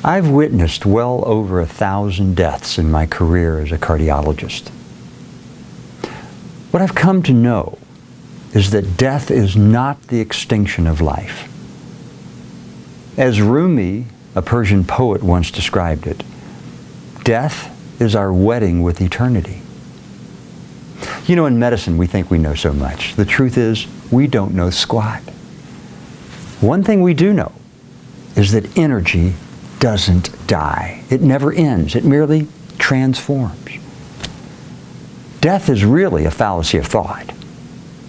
I've witnessed well over 1,000 deaths in my career as a cardiologist. What I've come to know is that death is not the extinction of life. As Rumi, a Persian poet, once described it, death is our wedding with eternity. You know, in medicine, we think we know so much. The truth is, we don't know squat. One thing we do know is that energy doesn't die. It never ends. It merely transforms. Death is really a fallacy of thought.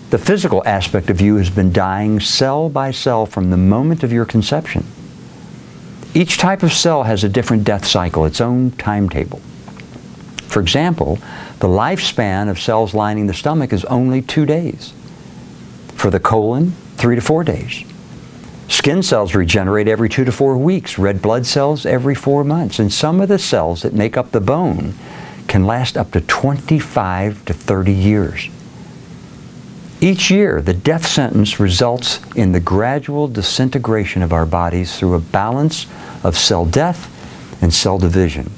The physical aspect of you has been dying cell by cell from the moment of your conception. Each type of cell has a different death cycle, its own timetable. For example, the lifespan of cells lining the stomach is only 2 days. For the colon, 3 to 4 days. Skin cells regenerate every 2 to 4 weeks, red blood cells every 4 months, and some of the cells that make up the bone can last up to 25 to 30 years. Each year, the death sentence results in the gradual disintegration of our bodies through a balance of cell death and cell division,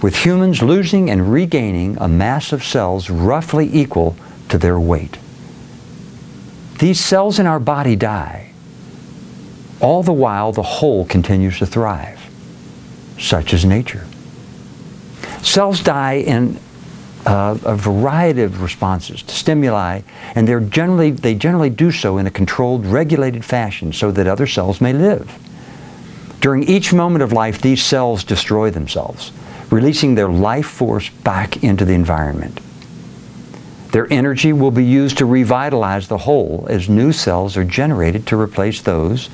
with humans losing and regaining a mass of cells roughly equal to their weight. These cells in our body die. All the while, the whole continues to thrive. Such is nature. Cells die in a variety of responses to stimuli, and they generally do so in a controlled, regulated fashion so that other cells may live. During each moment of life, these cells destroy themselves, releasing their life force back into the environment. Their energy will be used to revitalize the whole as new cells are generated to replace those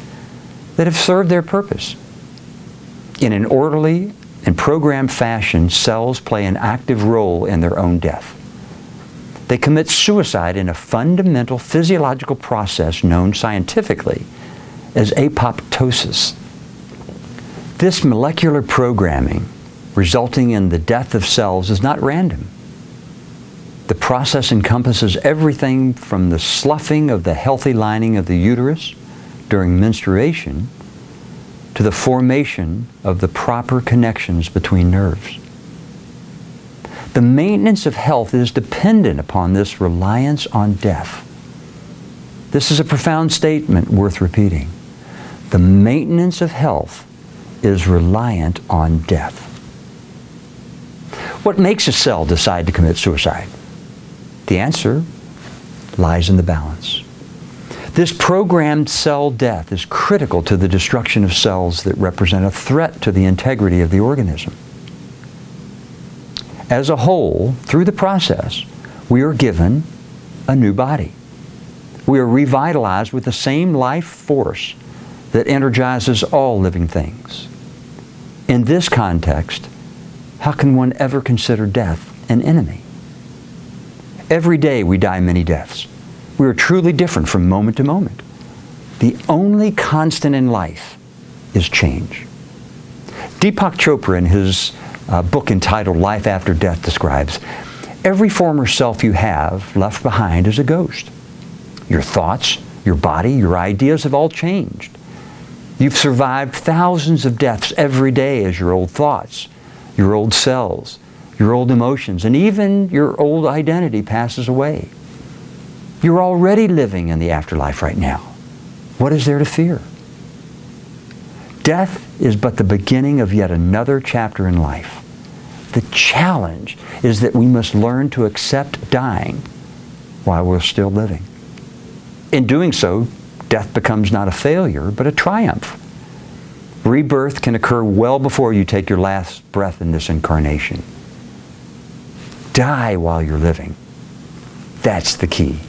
that have served their purpose. In an orderly and programmed fashion, cells play an active role in their own death. They commit suicide in a fundamental physiological process known scientifically as apoptosis. This molecular programming resulting in the death of cells is not random. The process encompasses everything from the sloughing of the healthy lining of the uterus during menstruation to the formation of the proper connections between nerves. The maintenance of health is dependent upon this reliance on death. This is a profound statement worth repeating. The maintenance of health is reliant on death. What makes a cell decide to commit suicide? The answer lies in the balance. This programmed cell death is critical to the destruction of cells that represent a threat to the integrity of the organism. As a whole, through the process, we are given a new body. We are revitalized with the same life force that energizes all living things. In this context, how can one ever consider death an enemy? Every day we die many deaths. We are truly different from moment to moment. The only constant in life is change. Deepak Chopra, in his book entitled Life After Death, describes, every former self you have left behind is a ghost. Your thoughts, your body, your ideas have all changed. You've survived thousands of deaths every day as your old thoughts, your old cells, your old emotions, and even your old identity passes away. You're already living in the afterlife right now. What is there to fear? Death is but the beginning of yet another chapter in life. The challenge is that we must learn to accept dying while we're still living. In doing so, death becomes not a failure, but a triumph. Rebirth can occur well before you take your last breath in this incarnation. Die while you're living. That's the key.